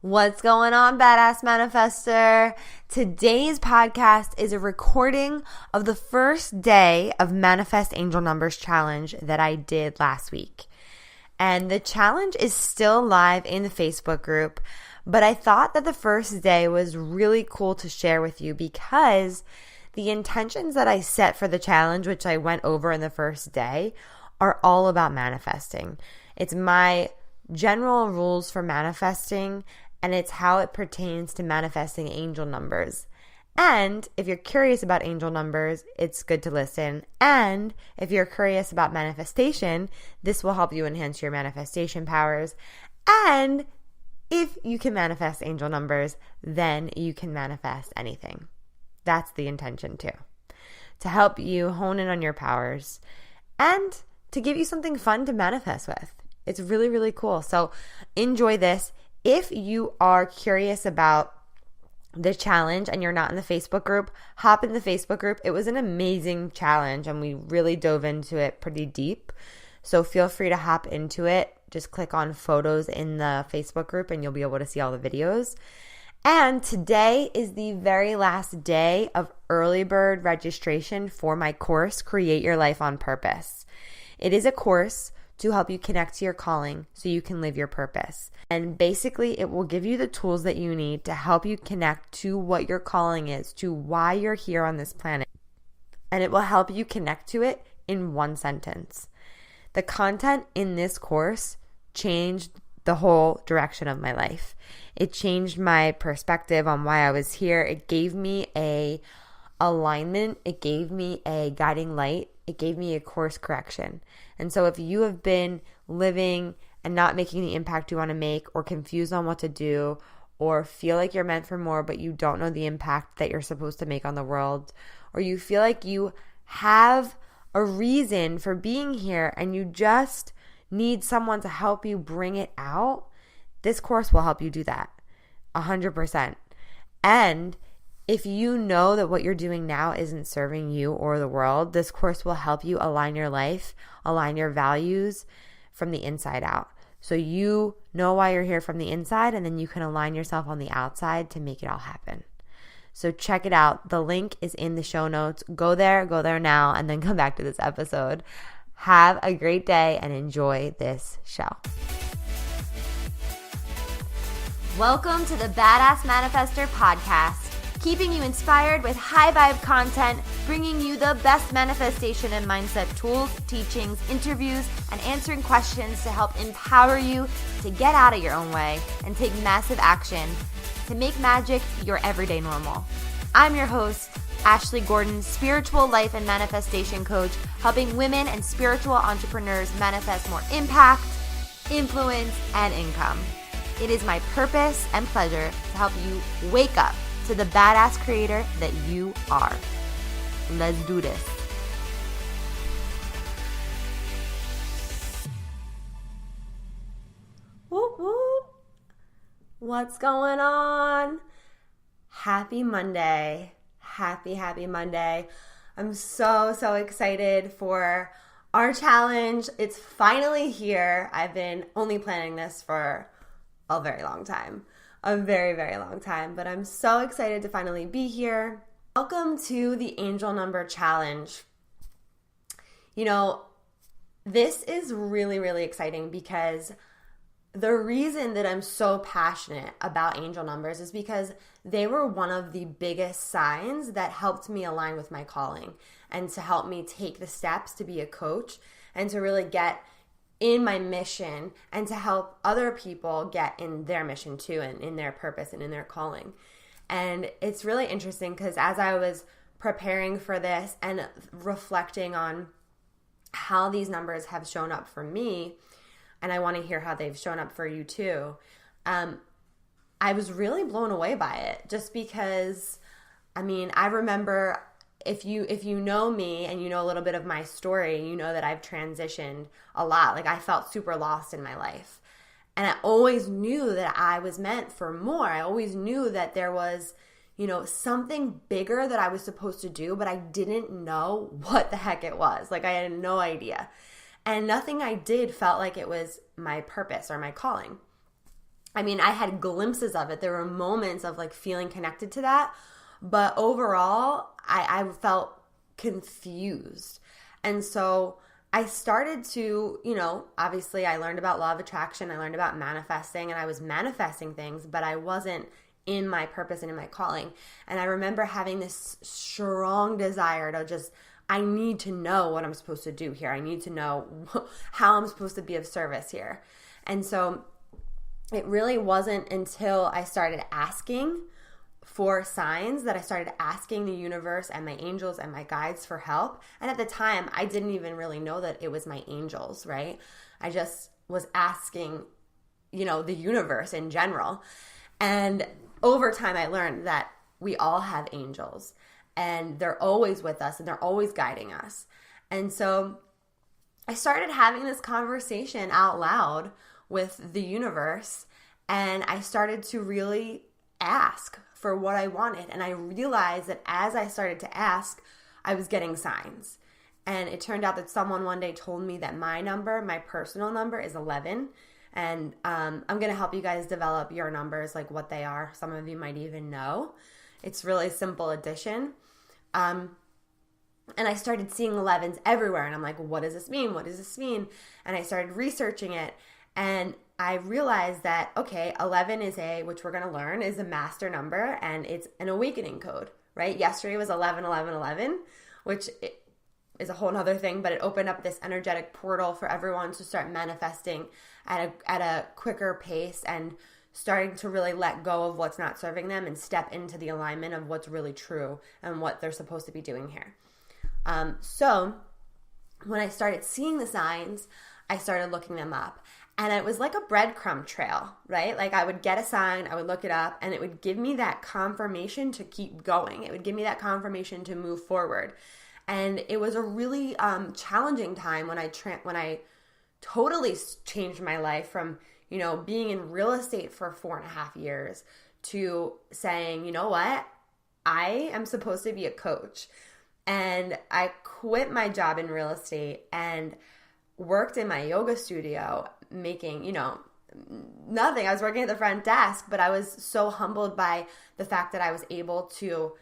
What's going on, Badass Manifester? Today's podcast is a recording of the first day of Manifest Angel Numbers Challenge that I did last week. And the challenge is still live in the Facebook group, but I thought that the first day was really cool to share with you because the intentions that I set for the challenge, which I went over in the first day, are all about manifesting. It's my general rules for manifesting, and it's how it pertains to manifesting angel numbers. And if you're curious about angel numbers, it's good to listen. And if you're curious about manifestation, this will help you enhance your manifestation powers. And if you can manifest angel numbers, then you can manifest anything. That's the intention too. To help you hone in on your powers and to give you something fun to manifest with. It's really, really cool. So enjoy this. If you are curious about the challenge and you're not in the Facebook group, hop in the Facebook group. It was an amazing challenge and we really dove into it pretty deep. So feel free to hop into it. Just click on photos in the Facebook group and you'll be able to see all the videos. And today is the very last day of early bird registration for my course, Create Your Life on Purpose. It is a course to help you connect to your calling so you can live your purpose. And basically, it will give you the tools that you need to help you connect to what your calling is, to why you're here on this planet. And it will help you connect to it in one sentence. The content in this course changed the whole direction of my life. It changed my perspective on why I was here. It gave me a alignment. It gave me a guiding light. It gave me a course correction. And so if you have been living and not making the impact you want to make, or confused on what to do, or feel like you're meant for more but you don't know the impact that you're supposed to make on the world, or you feel like you have a reason for being here and you just need someone to help you bring it out, this course will help you do that 100%. And if you know that what you're doing now isn't serving you or the world, this course will help you align your life, align your values from the inside out. So you know why you're here from the inside, and then you can align yourself on the outside to make it all happen. So check it out. The link is in the show notes. Go there now, and then come back to this episode. Have a great day and enjoy this show. Welcome to the Badass Manifester podcast. Keeping you inspired with high vibe content, bringing you the best manifestation and mindset tools, teachings, interviews, and answering questions to help empower you to get out of your own way and take massive action to make magic your everyday normal. I'm your host, Ashley Gordon, spiritual life and manifestation coach, helping women and spiritual entrepreneurs manifest more impact, influence, and income. It is my purpose and pleasure to help you wake up to the badass creator that you are. Let's do this. Whoop, whoop. What's going on? Happy Monday. Happy Monday. I'm so excited for our challenge. It's finally here. I've been only planning this for a very long time. A very, very long time, but I'm so excited to finally be here. Welcome to the Angel Number Challenge. You know, this is really, really exciting because the reason that I'm so passionate about angel numbers is because they were one of the biggest signs that helped me align with my calling and to help me take the steps to be a coach and to really get in my mission and to help other people get in their mission too and in their purpose and in their calling. And it's really interesting because as I was preparing for this and reflecting on how these numbers have shown up for me, and I want to hear how they've shown up for you too, I was really blown away by it just because, I remember if you know me and you know a little bit of my story, you know that I've transitioned a lot. Like I felt super lost in my life. And I always knew that I was meant for more. I always knew that there was, something bigger that I was supposed to do, but I didn't know what the heck it was. Like I had no idea. And nothing I did felt like it was my purpose or my calling. I mean, I had glimpses of it. There were moments of like feeling connected to that. But overall, I felt confused. And so I started to, obviously I learned about law of attraction. I learned about manifesting, and I was manifesting things, but I wasn't in my purpose and in my calling. And I remember having this strong desire to I need to know what I'm supposed to do here. I need to know how I'm supposed to be of service here. And so it really wasn't until I started asking for signs that I started asking the universe and my angels and my guides for help. And at the time, I didn't even really know that it was my angels, right? I just was asking, the universe in general. And over time, I learned that we all have angels, and they're always with us, and they're always guiding us. And so I started having this conversation out loud with the universe, and I started to really ask for what I wanted. And I realized that as I started to ask, I was getting signs. And it turned out that someone one day told me that my personal number is 11. And I'm going to help you guys develop your numbers, like what they are. Some of you might even know. It's really simple addition. And I started seeing 11s everywhere. And I'm like, what does this mean? What does this mean? And I started researching it. And I realized that, okay, 11 which we're going to learn, is a master number, and it's an awakening code, right? Yesterday was 11, which is a whole nother thing, but it opened up this energetic portal for everyone to start manifesting at a quicker pace and starting to really let go of what's not serving them and step into the alignment of what's really true and what they're supposed to be doing here. So when I started seeing the signs, I started looking them up. And it was like a breadcrumb trail, right? Like I would get a sign, I would look it up, and it would give me that confirmation to keep going. It would give me that confirmation to move forward. And it was a really challenging time when I totally changed my life from, being in real estate for 4.5 years to saying, you know what? I am supposed to be a coach. And I quit my job in real estate and worked in my yoga studio making, nothing. I was working at the front desk, but I was so humbled by the fact that I was able to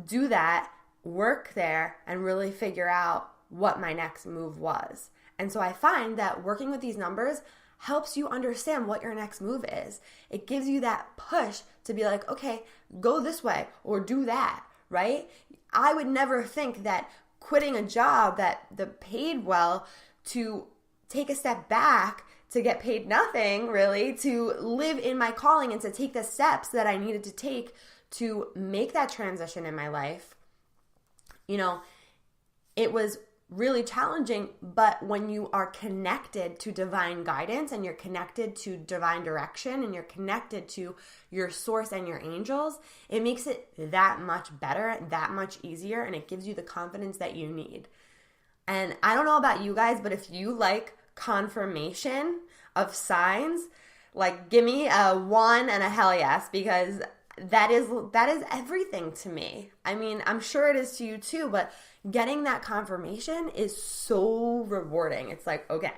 do that, work there, and really figure out what my next move was. And so I find that working with these numbers helps you understand what your next move is. It gives you that push to be like, okay, go this way or do that, right? I would never think that quitting a job that paid well to take a step back to get paid nothing, really, to live in my calling and to take the steps that I needed to take to make that transition in my life. It was really challenging, but when you are connected to divine guidance and you're connected to divine direction and you're connected to your source and your angels, it makes it that much better, that much easier, and it gives you the confidence that you need. And I don't know about you guys, but if you like confirmation of signs, like give me a 1 and a hell yes, because that is everything to me. I mean, I'm sure it is to you too, but getting that confirmation is so rewarding. It's like, okay,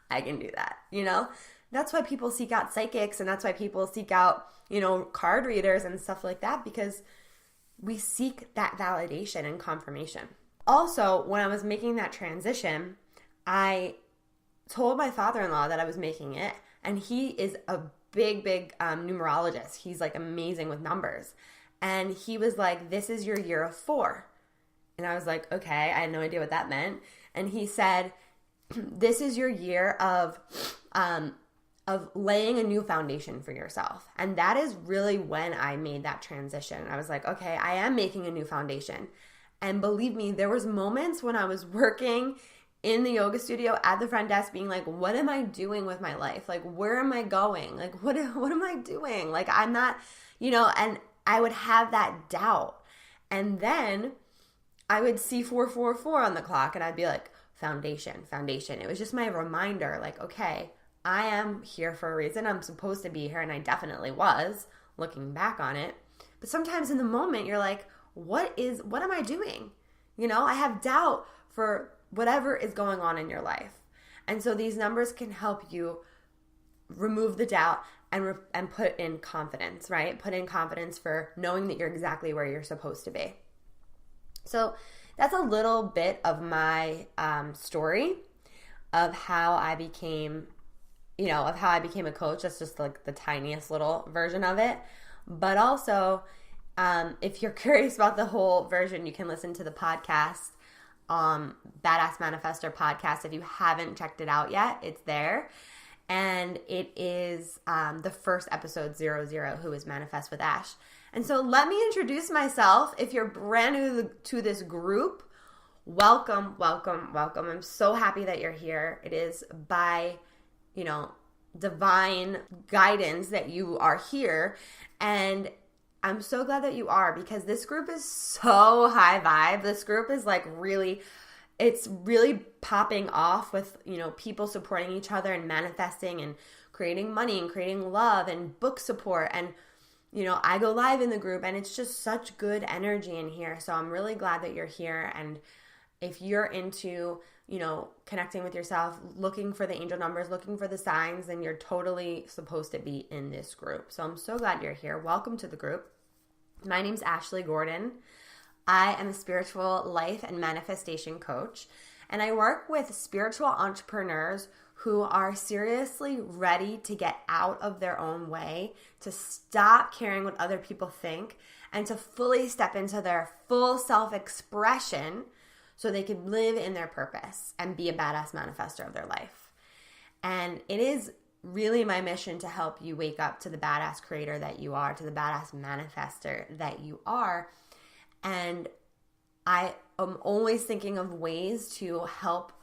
I can do that, That's why people seek out psychics, and that's why people seek out, card readers and stuff like that, because we seek that validation and confirmation. Also, when I was making that transition, I told my father-in-law that I was making it, and he is a big numerologist. He's like amazing with numbers. And he was like, this is your year of 4. And I was like, okay, I had no idea what that meant. And he said, this is your year of laying a new foundation for yourself. And that is really when I made that transition. I was like, okay, I am making a new foundation. And believe me, there was moments when I was working in the yoga studio at the front desk being like, what am I doing with my life? Like, where am I going? Like, what am I doing? Like, I'm not, and I would have that doubt. And then I would see 444 on the clock and I'd be like, foundation. It was just my reminder, like, okay, I am here for a reason. I'm supposed to be here. And I definitely was, looking back on it. But sometimes in the moment, you're like, what am I doing? I have doubt for whatever is going on in your life. And so these numbers can help you remove the doubt and put in confidence, right? Put in confidence for knowing that you're exactly where you're supposed to be. So that's a little bit of my story of how I became, a coach. That's just like the tiniest little version of it. But also, if you're curious about the whole version, you can listen to the podcast, Badass Manifestor podcast. If you haven't checked it out yet, it's there. And it is the first episode, 00, who is Manifest with Ash. And so let me introduce myself. If you're brand new to this group, welcome, welcome, welcome. I'm so happy that you're here. It is by, divine guidance that you are here. And I'm so glad that you are, because this group is so high vibe. This group is like it's really popping off with, people supporting each other and manifesting and creating money and creating love and book support. And, I go live in the group and it's just such good energy in here. So I'm really glad that you're here. And if you're into, connecting with yourself, looking for the angel numbers, looking for the signs, then you're totally supposed to be in this group. So I'm so glad you're here. Welcome to the group. My name's Ashley Gordon. I am a spiritual life and manifestation coach, and I work with spiritual entrepreneurs who are seriously ready to get out of their own way, to stop caring what other people think, and to fully step into their full self-expression so they can live in their purpose and be a badass manifestor of their life. And it is really my mission to help you wake up to the badass creator that you are, to the badass manifestor that you are. And I am always thinking of ways to help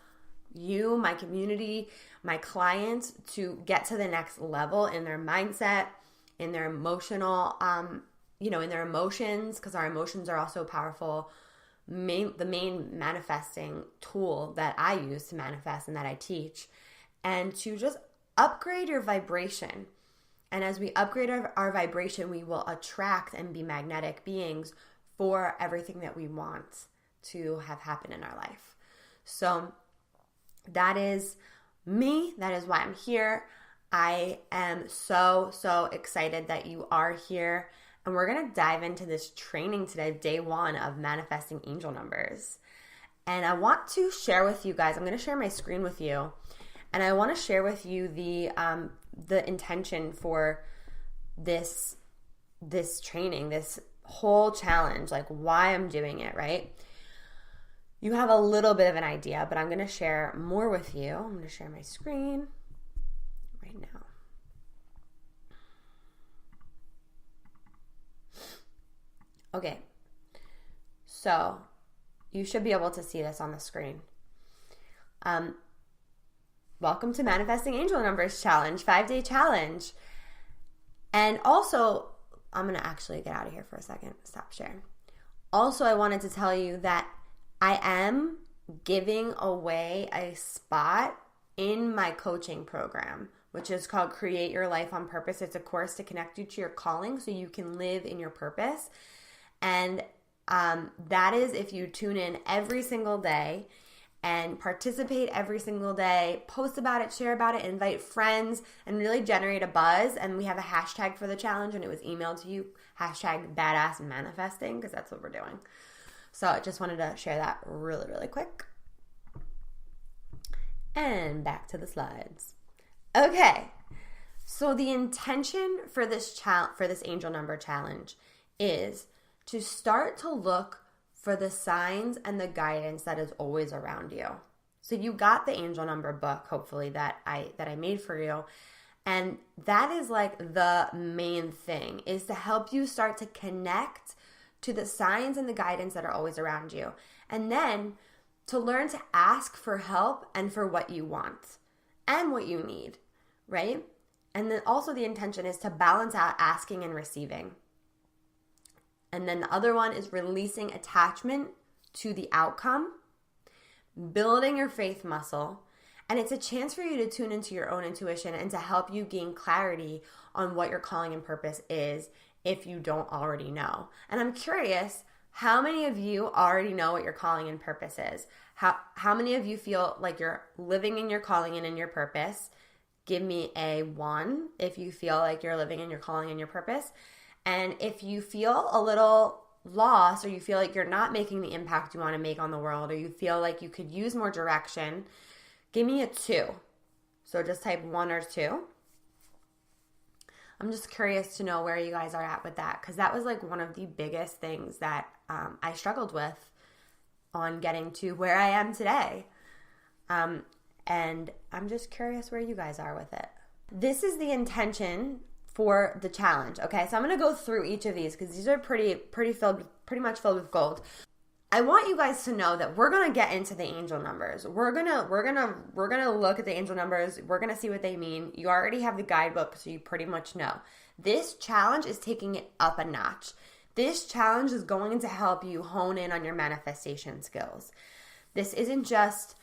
you, my community, my clients to get to the next level in their mindset, in their emotional, in their emotions, because our emotions are also powerful. The main manifesting tool that I use to manifest and that I teach, and to just upgrade your vibration. And as we upgrade our vibration, we will attract and be magnetic beings for everything that we want to have happen in our life. So that is me. That is why I'm here. I am so, so excited that you are here. And we're going to dive into this training today, day 1 of manifesting angel numbers. And I want to share with you guys, I'm going to share my screen with you. And I want to share with you the intention for this training, this whole challenge, like why I'm doing it, right? You have a little bit of an idea, but I'm going to share more with you. I'm going to share my screen right now. Okay, so you should be able to see this on the screen. Welcome to Manifesting Angel Numbers Challenge, 5-day challenge. And also, I'm going to actually get out of here for a second. Stop sharing. Also, I wanted to tell you that I am giving away a spot in my coaching program, which is called Create Your Life on Purpose. It's a course to connect you to your calling so you can live in your purpose. And that is if you tune in every single day and participate every single day, post about it, share about it, invite friends, and really generate a buzz. And we have a hashtag for the challenge, and it was emailed to you, hashtag badass manifesting, because that's what we're doing. So I just wanted to share that really, really quick. And back to the slides. Okay, so the intention for this angel number challenge is to start to look for the signs and the guidance that is always around you. So you got the angel number book, hopefully, that I made for you. And that is like the main thing, is to help you start to connect to the signs and the guidance that are always around you. And then to learn to ask for help and for what you want and what you need, right? And then also the intention is to balance out asking and receiving. And then the other one is releasing attachment to the outcome, building your faith muscle. And it's a chance for you to tune into your own intuition and to help you gain clarity on what your calling and purpose is if you don't already know. And I'm curious, how many of you already know what your calling and purpose is? How many of you feel like you're living in your calling and in your purpose? give me a 1 if you feel like you're living in your calling and your purpose. And if you feel a little lost, or you feel like you're not making the impact you want to make on the world, or you feel like you could use more direction, give me a 2. So just type 1 or 2. I'm just curious to know where you guys are at with that, because that was like one of the biggest things that I struggled with on getting to where I am today. And I'm just curious where you guys are with it. This is the intention for the challenge. Okay, so I'm going to go through each of these because these are pretty much filled with gold. I want you guys to know that we're going to get into the angel numbers. We're going to look at the angel numbers. We're going to see what they mean. You already have the guidebook, so you pretty much know. This challenge is taking it up a notch. This challenge is going to help you hone in on your manifestation skills. This isn't just,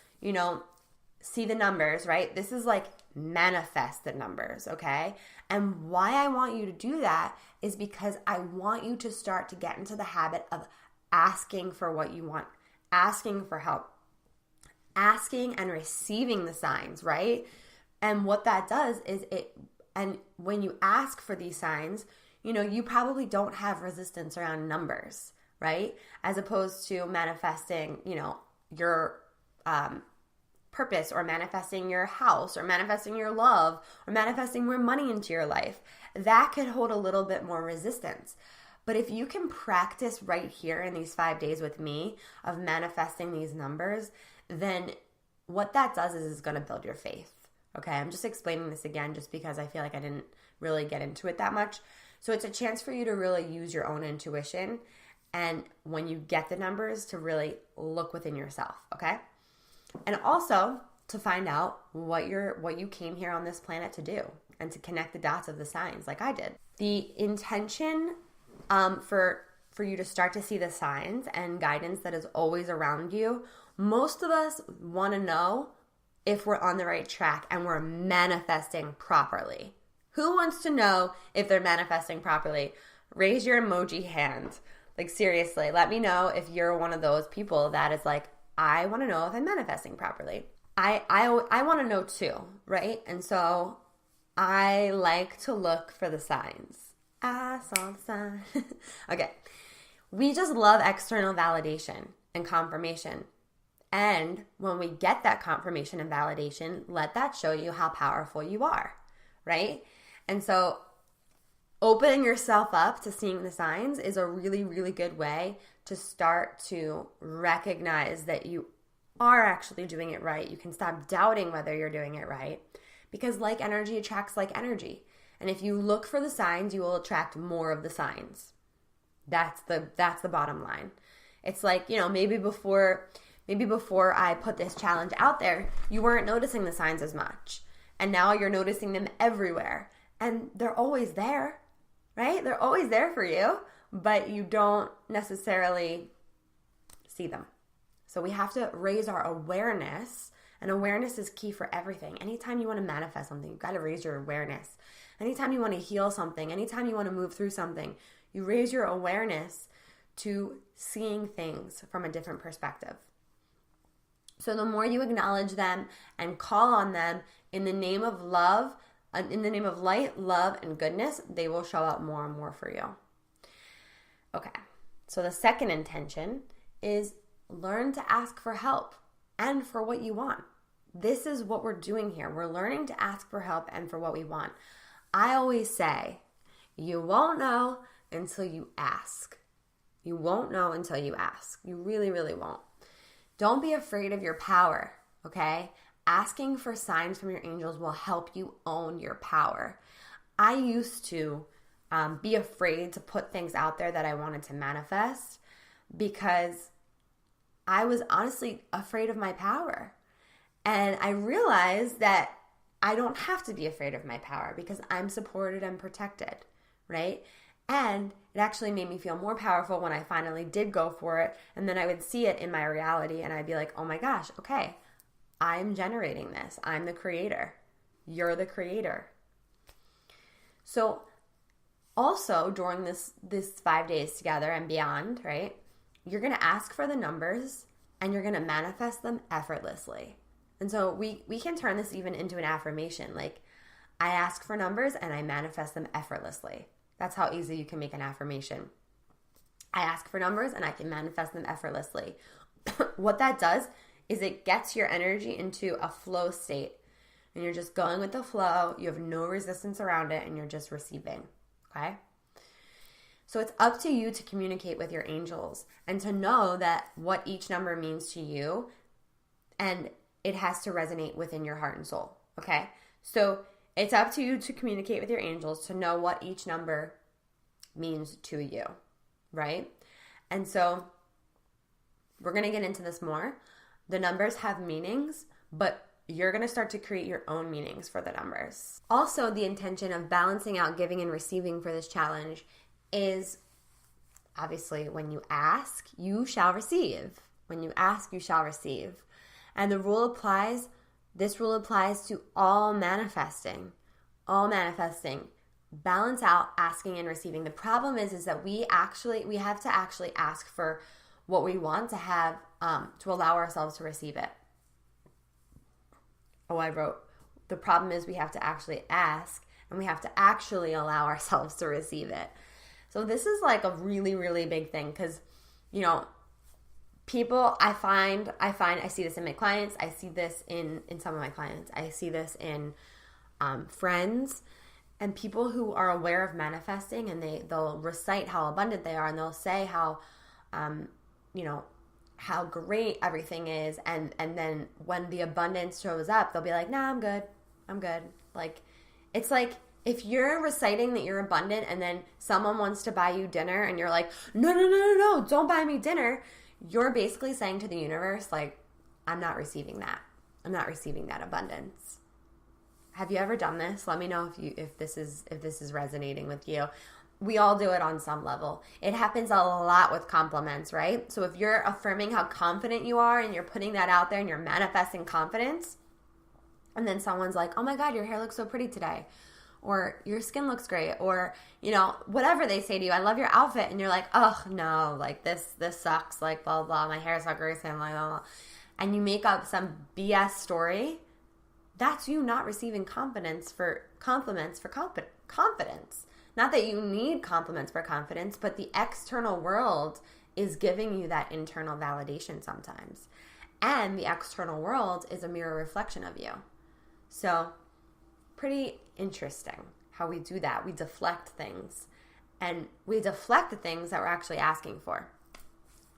see the numbers, right? This is like manifest the numbers, okay? And why I want you to do that is because I want you to start to get into the habit of asking for what you want, asking for help, asking and receiving the signs, right? And what that does is and when you ask for these signs, you probably don't have resistance around numbers, right? As opposed to manifesting, your purpose, or manifesting your house, or manifesting your love, or manifesting more money into your life. That could hold a little bit more resistance. But if you can practice right here in these 5 days with me of manifesting these numbers, then what that does is going to build your faith. Okay, I'm just explaining this again just because I feel like I didn't really get into it that much. So it's a chance for you to really use your own intuition, and when you get the numbers, to really look within yourself, okay? And also to find out what you came here on this planet to do, and to connect the dots of the signs like I did. The intention for you to start to see the signs and guidance that is always around you, most of us want to know if we're on the right track and we're manifesting properly. Who wants to know if they're manifesting properly? Raise your emoji hand. Like, seriously, let me know if you're one of those people that is like, I want to know if I'm manifesting properly. I want to know too, right? And so I like to look for the signs. I saw the sign. Okay. We just love external validation and confirmation. And when we get that confirmation and validation, let that show you how powerful you are, right? And so opening yourself up to seeing the signs is a really, really good way to start to recognize that you are actually doing it right. You can stop doubting whether you're doing it right, because like energy attracts like energy. And if you look for the signs, you will attract more of the signs. That's the bottom line. It's like, maybe before I put this challenge out there, you weren't noticing the signs as much. And now you're noticing them everywhere. And they're always there, right? They're always there for you, but you don't necessarily see them. So we have to raise our awareness, and awareness is key for everything. Anytime you want to manifest something, you've got to raise your awareness. Anytime you want to heal something, anytime you want to move through something, you raise your awareness to seeing things from a different perspective. So the more you acknowledge them and call on them in the name of love, in the name of light, love, and goodness, they will show up more and more for you. Okay, so the second intention is learn to ask for help and for what you want. This is what we're doing here. We're learning to ask for help and for what we want. I always say, you won't know until you ask. You won't know until you ask. You really, really won't. Don't be afraid of your power, okay? Asking for signs from your angels will help you own your power. I used to be afraid to put things out there that I wanted to manifest because I was honestly afraid of my power. And I realized that I don't have to be afraid of my power because I'm supported and protected, right? And it actually made me feel more powerful when I finally did go for it. And then I would see it in my reality and I'd be like, oh my gosh, okay, I'm generating this. I'm the creator. You're the creator. So also during this 5 days together and beyond, right, you're going to ask for the numbers and you're going to manifest them effortlessly. And so we can turn this even into an affirmation. Like, I ask for numbers and I manifest them effortlessly. That's how easy you can make an affirmation. I ask for numbers and I can manifest them effortlessly. What that does is it gets your energy into a flow state. And you're just going with the flow. You have no resistance around it and you're just receiving. Okay? So it's up to you to communicate with your angels and to know that what each number means to you, and it has to resonate within your heart and soul. Okay? So it's up to you to communicate with your angels to know what each number means to you. Right? And so we're going to get into this more. The numbers have meanings, but you're going to start to create your own meanings for the numbers. Also, the intention of balancing out giving and receiving for this challenge is obviously when you ask, you shall receive. When you ask, you shall receive. And this rule applies to all manifesting. All manifesting. Balance out asking and receiving. The problem is that we have to actually ask for what we want to have to allow ourselves to receive it. Oh, I wrote, the problem is we have to actually ask and we have to actually allow ourselves to receive it. So this is like a really, really big thing because, people, I see this in my clients. I see this in some of my clients. I see this in friends and people who are aware of manifesting, and they'll recite how abundant they are, and they'll say how, how great everything is, and then when the abundance shows up, they'll be like, nah, I'm good. Like, it's like if you're reciting that you're abundant and then someone wants to buy you dinner and you're like, no, don't buy me dinner, you're basically saying to the universe, like, I'm not receiving that. I'm not receiving that abundance. Have you ever done this? Let me know if this is resonating with you. We all do it on some level. It happens a lot with compliments, right? So if you're affirming how confident you are and you're putting that out there and you're manifesting confidence, and then someone's like, oh my God, your hair looks so pretty today, or your skin looks great, or, whatever they say to you, I love your outfit, and you're like, oh no, like this sucks, like blah, blah, my hair's not great, and blah, blah, blah. And you make up some BS story. That's you not receiving compliments for confidence. Not that you need compliments for confidence, but the external world is giving you that internal validation sometimes. And the external world is a mirror reflection of you. So, pretty interesting how we do that. We deflect things. And we deflect the things that we're actually asking for.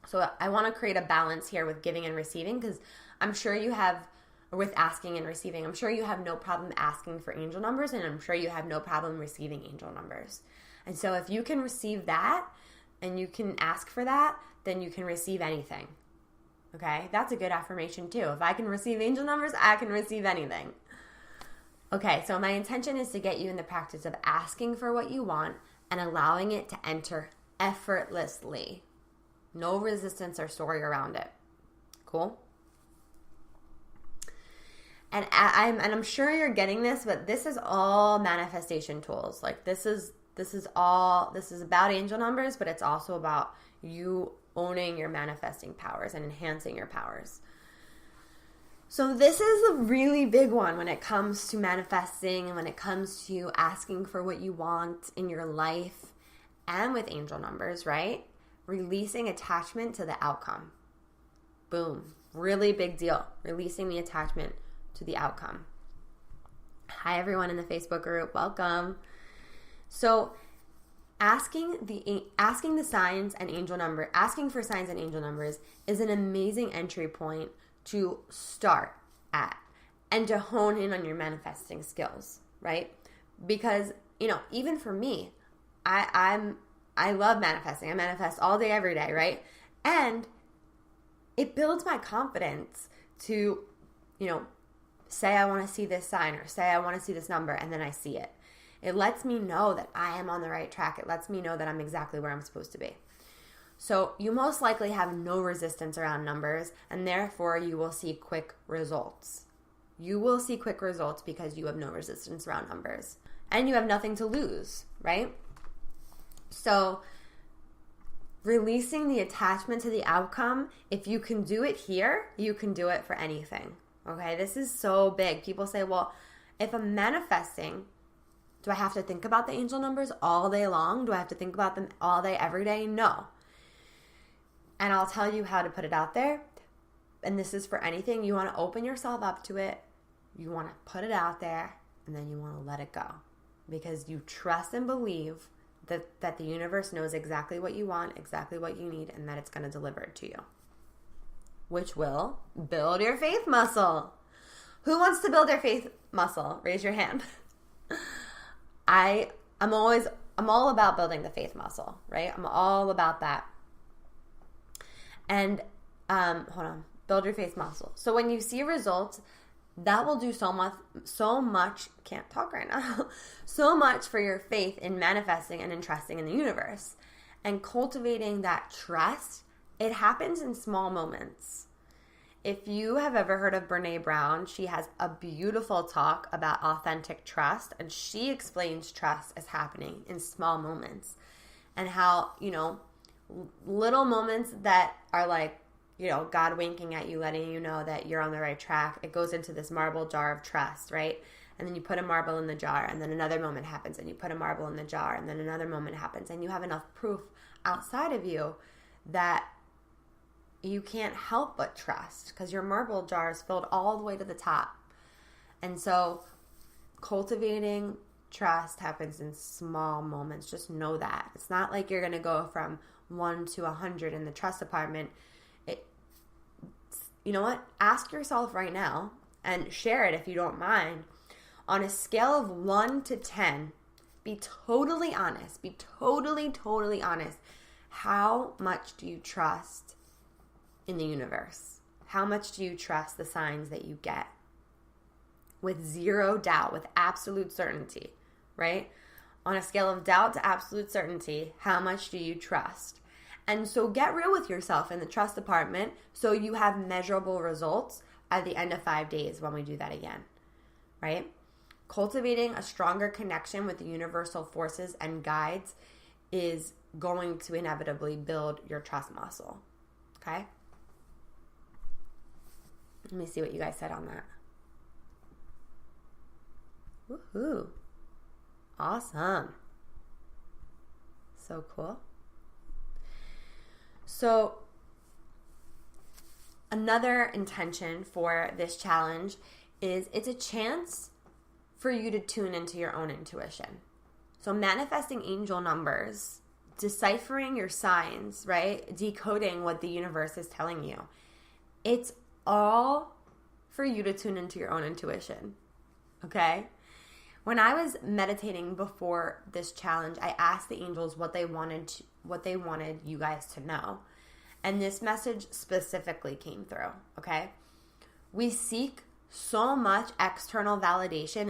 So, I want to create a balance here with giving and receiving, because I'm sure you have, with asking and receiving, I'm sure you have no problem asking for angel numbers, and I'm sure you have no problem receiving angel numbers. And so if you can receive that and you can ask for that, then you can receive anything. Okay? That's a good affirmation too. If I can receive angel numbers, I can receive anything. Okay, so my intention is to get you in the practice of asking for what you want and allowing it to enter effortlessly. No resistance or story around it. Cool? And I'm sure you're getting this, but this is all manifestation tools. Like this is about angel numbers, but it's also about you owning your manifesting powers and enhancing your powers. So this is a really big one when it comes to manifesting and when it comes to asking for what you want in your life and with angel numbers, right? Releasing attachment to the outcome. Boom. Really big deal. Releasing the attachment to the outcome. Hi everyone in the Facebook group, welcome. So asking for signs and angel numbers is an amazing entry point to start at and to hone in on your manifesting skills, right? Because, even for me, I love manifesting. I manifest all day, every day, right? And it builds my confidence to, say I want to see this sign or say I want to see this number, and then I see it. It lets me know that I am on the right track. It lets me know that I'm exactly where I'm supposed to be. So you most likely have no resistance around numbers, and therefore you will see quick results. You will see quick results because you have no resistance around numbers. And you have nothing to lose, right? So releasing the attachment to the outcome, if you can do it here, you can do it for anything. Okay, this is so big. People say, well, If I'm manifesting, do I have to think about the angel numbers all day long? Do I have to think about them all day, every day? No. And I'll tell you how to put it out there. And this is for anything. You want to open yourself up to it. You want to put it out there, and then you want to let it go. Because you trust and believe that the universe knows exactly what you want, exactly what you need, and that it's going to deliver it to you. Which will build your faith muscle. Who wants to build their faith muscle? Raise your hand. I'm all about building the faith muscle, right? I'm all about that. And build your faith muscle. So when you see results, that will do so much, can't talk right now, so much for your faith in manifesting and in trusting in the universe. And cultivating that trust, it happens in small moments. If you have ever heard of Brené Brown, she has a beautiful talk about authentic trust, and she explains trust as happening in small moments and how, little moments that are like, God winking at you, letting you know that you're on the right track. It goes into this marble jar of trust, right? And then you put a marble in the jar, and then another moment happens, and you put a marble in the jar, and then another moment happens, and you have enough proof outside of you that you can't help but trust because your marble jar is filled all the way to the top. And so cultivating trust happens in small moments. Just know that. It's not like you're going to go from 1 to 100 in the trust department. You know what? Ask yourself right now and share it if you don't mind. On a scale of 1 to 10, be totally honest. Be totally honest. How much do you trust in the universe? How much do you trust the signs that you get? With zero doubt, with absolute certainty, right? On a scale of doubt to absolute certainty, how much do you trust? And so get real with yourself in the trust department so you have measurable results at the end of 5 days when we do that again, right? Cultivating a stronger connection with the universal forces and guides is going to inevitably build your trust muscle, okay? Let me see what you guys said on that. Woohoo. Awesome. So cool. So another intention for this challenge is it's a chance for you to tune into your own intuition. So manifesting angel numbers, deciphering your signs, right? Decoding what the universe is telling you. It's all for you to tune into your own intuition, okay? When I was meditating before this challenge, I asked the angels what they wanted you guys to know. And this message specifically came through, okay? We seek so much external validation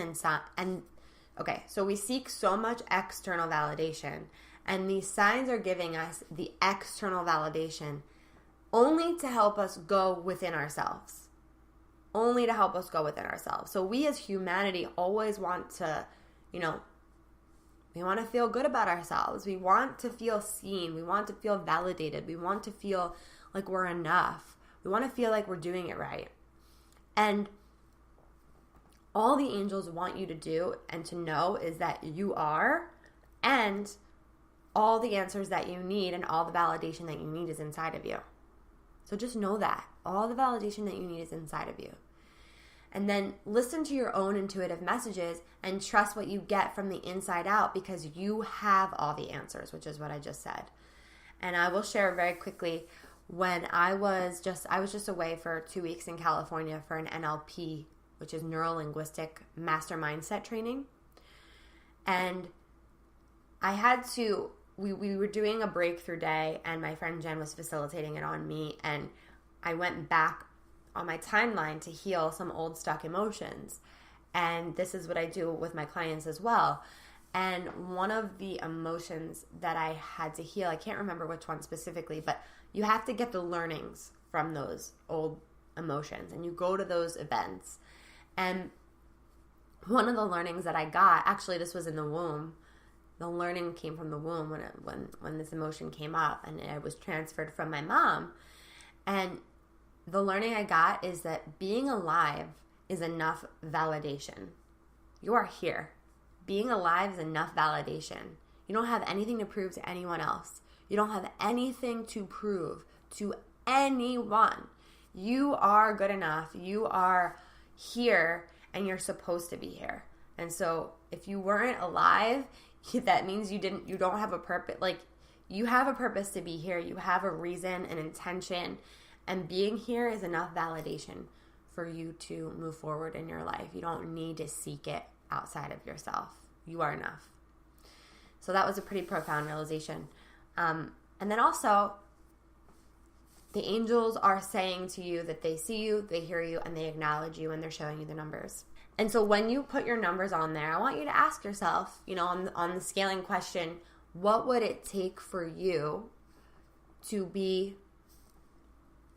we seek so much external validation, and these signs are giving us the external validation only to help us go within ourselves. Only to help us go within ourselves. So we as humanity always want to, we want to feel good about ourselves. We want to feel seen. We want to feel validated. We want to feel like we're enough. We want to feel like we're doing it right. And all the angels want you to do and to know is that you are, and all the answers that you need and all the validation that you need is inside of you. So just know that. All the validation that you need is inside of you. And then listen to your own intuitive messages and trust what you get from the inside out because you have all the answers, which is what I just said. And I will share very quickly when I was just away for 2 weeks in California for an NLP, which is neuro-linguistic master mindset training. And I had to, we were doing a breakthrough day and my friend Jen was facilitating it on me, and I went back on my timeline to heal some old stuck emotions. And this is what I do with my clients as well. And one of the emotions that I had to heal, I can't remember which one specifically, but you have to get the learnings from those old emotions and you go to those events. And one of the learnings that I got, actually this was in the womb, the learning came from the womb when this emotion came up, and it was transferred from my mom. And the learning I got is that being alive is enough validation. You are here. Being alive is enough validation. You don't have anything to prove to anyone else. You don't have anything to prove to anyone. You are good enough. You are here, and you're supposed to be here. And so if you weren't alive, that means you don't have a purpose. Like, you have a purpose to be here. You have a reason, an intention, and being here is enough validation for you to move forward in your life. You don't need to seek it outside of yourself. You are enough. So that was a pretty profound realization. And then also, the angels are saying to you that they see you, they hear you, and they acknowledge you, and they're showing you the numbers. And so when you put your numbers on there, I want you to ask yourself, on the scaling question, what would it take for you to be,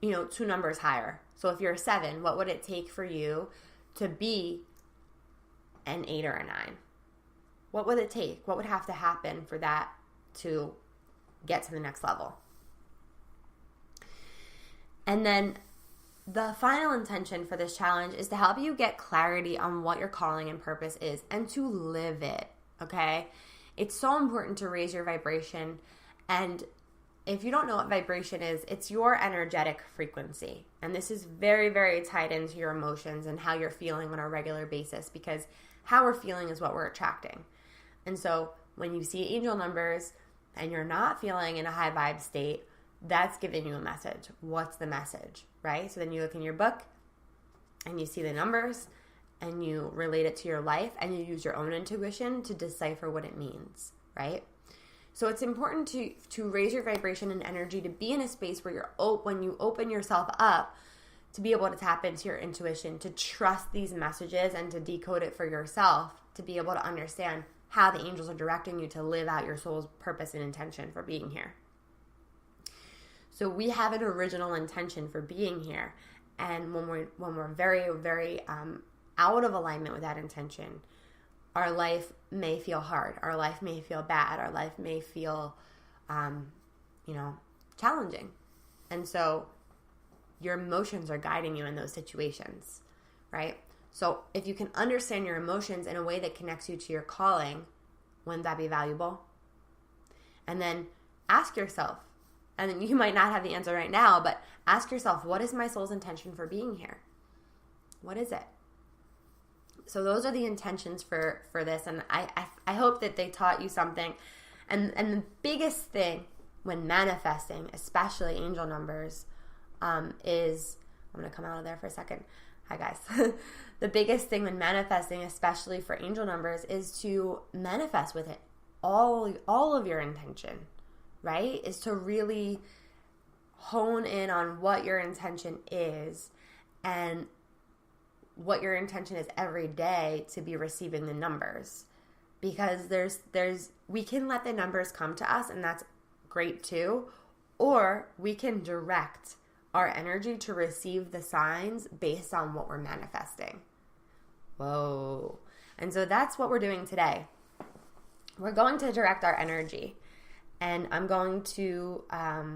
2 numbers higher? So if you're a 7, what would it take for you to be an 8 or a 9? What would it take? What would have to happen for that to get to the next level? And then the final intention for this challenge is to help you get clarity on what your calling and purpose is and to live it, okay? It's so important to raise your vibration. And if you don't know what vibration is, it's your energetic frequency. And this is very, very tied into your emotions and how you're feeling on a regular basis, because how we're feeling is what we're attracting. And so when you see angel numbers and you're not feeling in a high vibe state, that's giving you a message. What's the message, right? So then you look in your book and you see the numbers and you relate it to your life and you use your own intuition to decipher what it means, right? So it's important to raise your vibration and energy, to be in a space where when you open yourself up, to be able to tap into your intuition, to trust these messages and to decode it for yourself, to be able to understand how the angels are directing you to live out your soul's purpose and intention for being here. So we have an original intention for being here, and when we're very, very out of alignment with that intention, our life may feel hard. Our life may feel bad. Our life may feel, challenging. And so your emotions are guiding you in those situations, right? So if you can understand your emotions in a way that connects you to your calling, wouldn't that be valuable? And then ask yourself, and you might not have the answer right now, but ask yourself, what is my soul's intention for being here? What is it? So those are the intentions for this, and I hope that they taught you something. And the biggest thing when manifesting, especially angel numbers, is, I'm going to come out of there for a second. Hi, guys. The biggest thing when manifesting, especially for angel numbers, is to manifest with it all of your intention, right? Is to really hone in on what your intention is and what your intention is every day to be receiving the numbers. Because we can let the numbers come to us, and that's great too, or we can direct our energy to receive the signs based on what we're manifesting. Whoa. And so that's what we're doing today. We're going to direct our energy, and I'm going to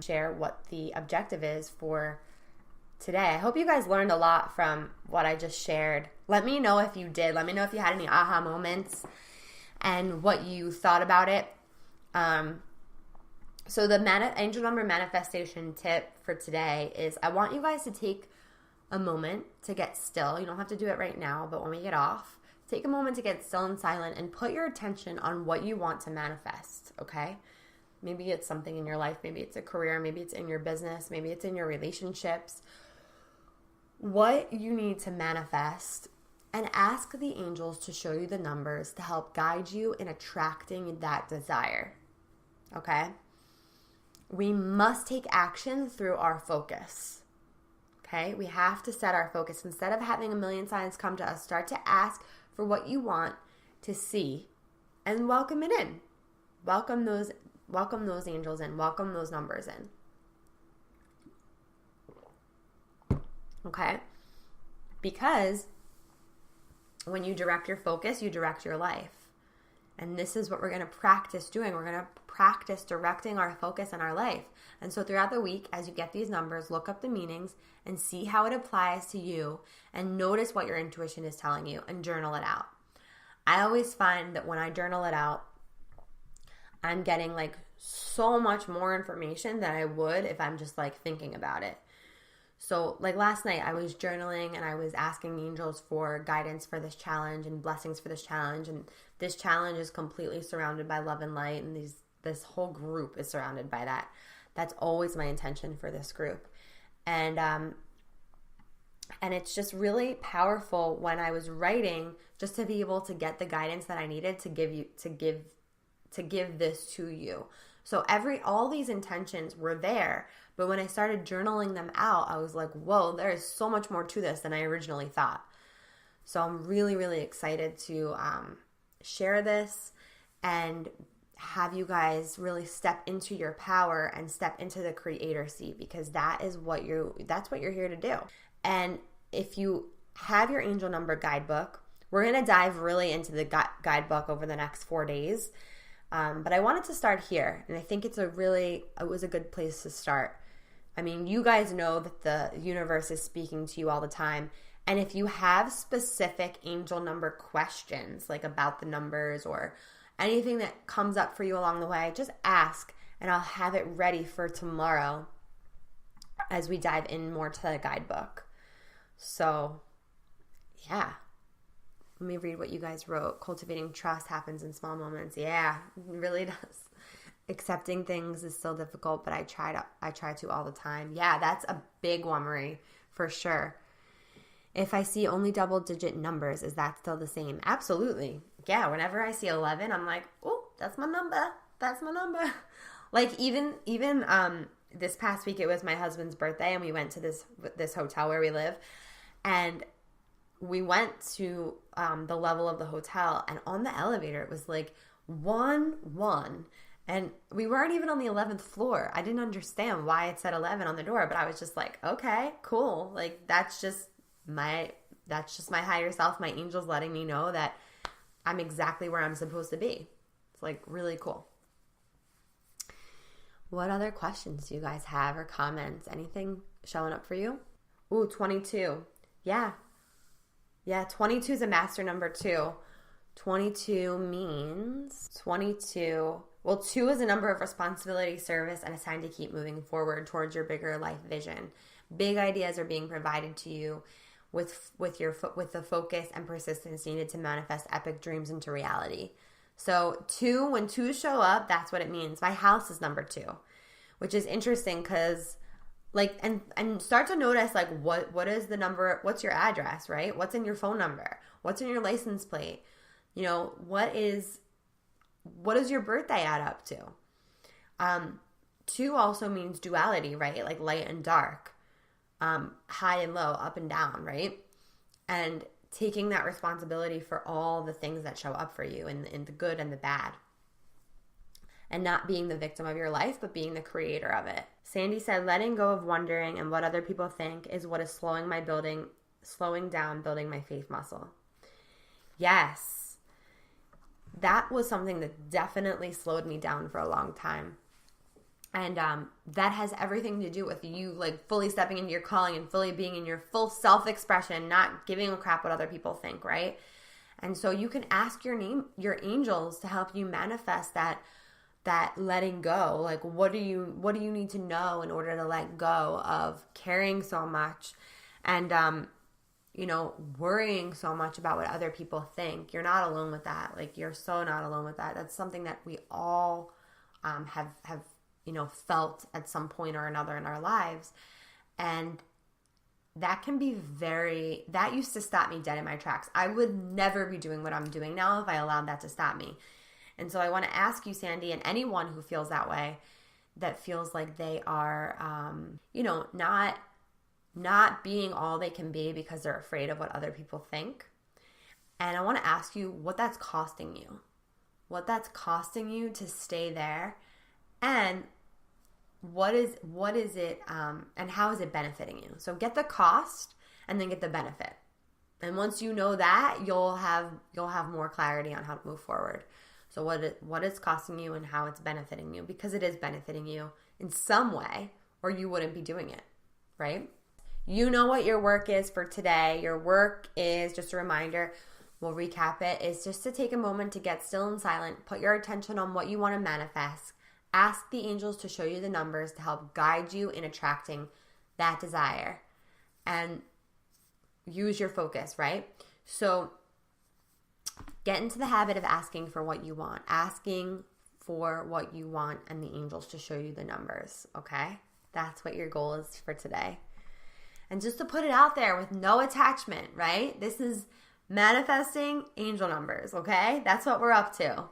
share what the objective is for today. I hope you guys learned a lot from what I just shared. Let me know if you did. Let me know if you had any aha moments and what you thought about it. So the angel number manifestation tip for today is, I want you guys to take a moment to get still. You don't have to do it right now, but when we get off, take a moment to get still and silent and put your attention on what you want to manifest, okay? Maybe it's something in your life. Maybe it's a career. Maybe it's in your business. Maybe it's in your relationships. What you need to manifest, and ask the angels to show you the numbers to help guide you in attracting that desire, okay? We must take action through our focus, okay? We have to set our focus. Instead of having a million signs come to us, start to ask for what you want to see and welcome it in. Welcome those angels in. Welcome those numbers in. Okay? Because when you direct your focus, you direct your life. And this is what we're going to practice doing. We're going to practice directing our focus in our life. And so throughout the week, as you get these numbers, look up the meanings and see how it applies to you, and notice what your intuition is telling you and journal it out. I always find that when I journal it out, I'm getting like so much more information than I would if I'm just like thinking about it. So like last night I was journaling and I was asking angels for guidance for this challenge and blessings for this challenge. And this challenge is completely surrounded by love and light, and this whole group is surrounded by that. That's always my intention for this group. And it's just really powerful when I was writing, just to be able to get the guidance that I needed to give this to you. So all these intentions were there, but when I started journaling them out, I was like, whoa, there is so much more to this than I originally thought. So I'm really, really excited to share this and have you guys really step into your power and step into the creator seat, because that's what you're here to do. And if you have your angel number guidebook, we're going to dive really into the guidebook over the next 4 days. But I wanted to start here, and I think it was a good place to start. I mean, you guys know that the universe is speaking to you all the time. And if you have specific angel number questions, like about the numbers or anything that comes up for you along the way, just ask, and I'll have it ready for tomorrow as we dive in more to the guidebook. So, yeah. Let me read what you guys wrote. Cultivating trust happens in small moments. Yeah, it really does. Accepting things is still difficult, but I try to all the time. Yeah, that's a big one, Marie, for sure. If I see only double-digit numbers, is that still the same? Absolutely. Yeah, whenever I see 11, I'm like, oh, that's my number. That's my number. Like even this past week, it was my husband's birthday, and we went to this hotel where we live, and we went to the level of the hotel, and on the elevator, it was like 1-1. And we weren't even on the 11th floor. I didn't understand why it said 11 on the door, but I was just like, okay, cool. Like, that's just my higher self, my angels letting me know that I'm exactly where I'm supposed to be. It's like really cool. What other questions do you guys have or comments? Anything showing up for you? Ooh, 22. Yeah. Yeah, 22 is a master number too. 22 means 22. Well, 2 is a number of responsibility, service, and a sign to keep moving forward towards your bigger life vision. Big ideas are being provided to you with the focus and persistence needed to manifest epic dreams into reality. So 2, when 2s show up, that's what it means. My house is number 2, which is interesting because like, and start to notice like what is the number, what's your address, right? What's in your phone number? What's in your license plate? You know, what does your birthday add up to? 2 also means duality, right? Like light and dark, high and low, up and down, right? And taking that responsibility for all the things that show up for you in the good and the bad. And not being the victim of your life, but being the creator of it. Sandy said, letting go of wondering and what other people think is what is slowing down building my faith muscle. Yes. That was something that definitely slowed me down for a long time. And that has everything to do with you like fully stepping into your calling and fully being in your full self-expression, not giving a crap what other people think, right? And so you can ask your angels to help you manifest that letting go. Like, what do you need to know in order to let go of caring so much and worrying so much about what other people think? You're not alone with that. Like, you're so not alone with that. That's something that we all have felt at some point or another in our lives. And that can be that used to stop me dead in my tracks. I would never be doing what I'm doing now if I allowed that to stop me. And so I want to ask you, Sandy, and anyone who feels that way, that feels like they are, not being all they can be because they're afraid of what other people think. And I want to ask you what that's costing you. What that's costing you to stay there, and what is it, and how is it benefiting you? So get the cost and then get the benefit. And once you know that, you'll have more clarity on how to move forward. So what it's costing you and how it's benefiting you, because it is benefiting you in some way, or you wouldn't be doing it, right? You know what your work is for today. Your work is, just a reminder, we'll recap it, is just to take a moment to get still and silent, put your attention on what you want to manifest, ask the angels to show you the numbers to help guide you in attracting that desire, and use your focus, right? So get into the habit of asking for what you want, and the angels to show you the numbers, okay? That's what your goal is for today. And just to put it out there with no attachment, right? This is manifesting angel numbers, okay? That's what we're up to.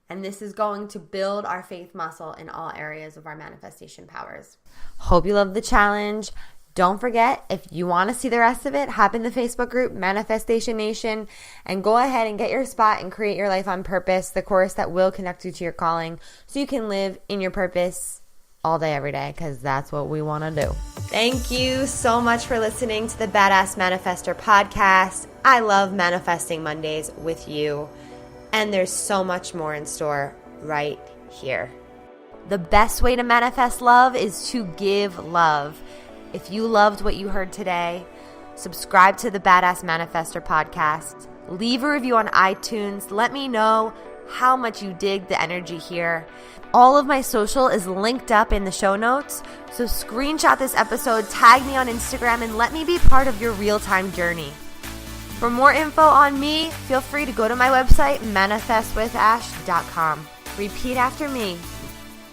And this is going to build our faith muscle in all areas of our manifestation powers. Hope you love the challenge. Don't forget, if you want to see the rest of it, hop in the Facebook group, Manifestation Nation, and go ahead and get your spot and create your life on purpose, the course that will connect you to your calling so you can live in your purpose all day, every day, because that's what we want to do. Thank you so much for listening to the Badass Manifester podcast. I love manifesting Mondays with you, and there's so much more in store right here. The best way to manifest love is to give love. If you loved what you heard today, subscribe to the Badass Manifester podcast. Leave a review on iTunes. Let me know how much you dig the energy here. All of my social is linked up in the show notes, so screenshot this episode, tag me on Instagram, and let me be part of your real-time journey. For more info on me, feel free to go to my website, manifestwithash.com. Repeat after me.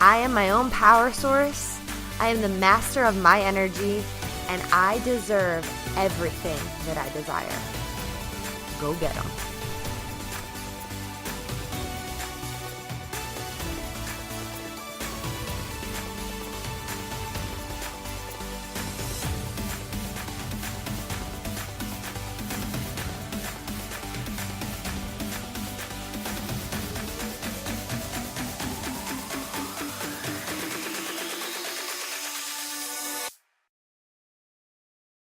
I am my own power source. I am the master of my energy, and I deserve everything that I desire. Go get them.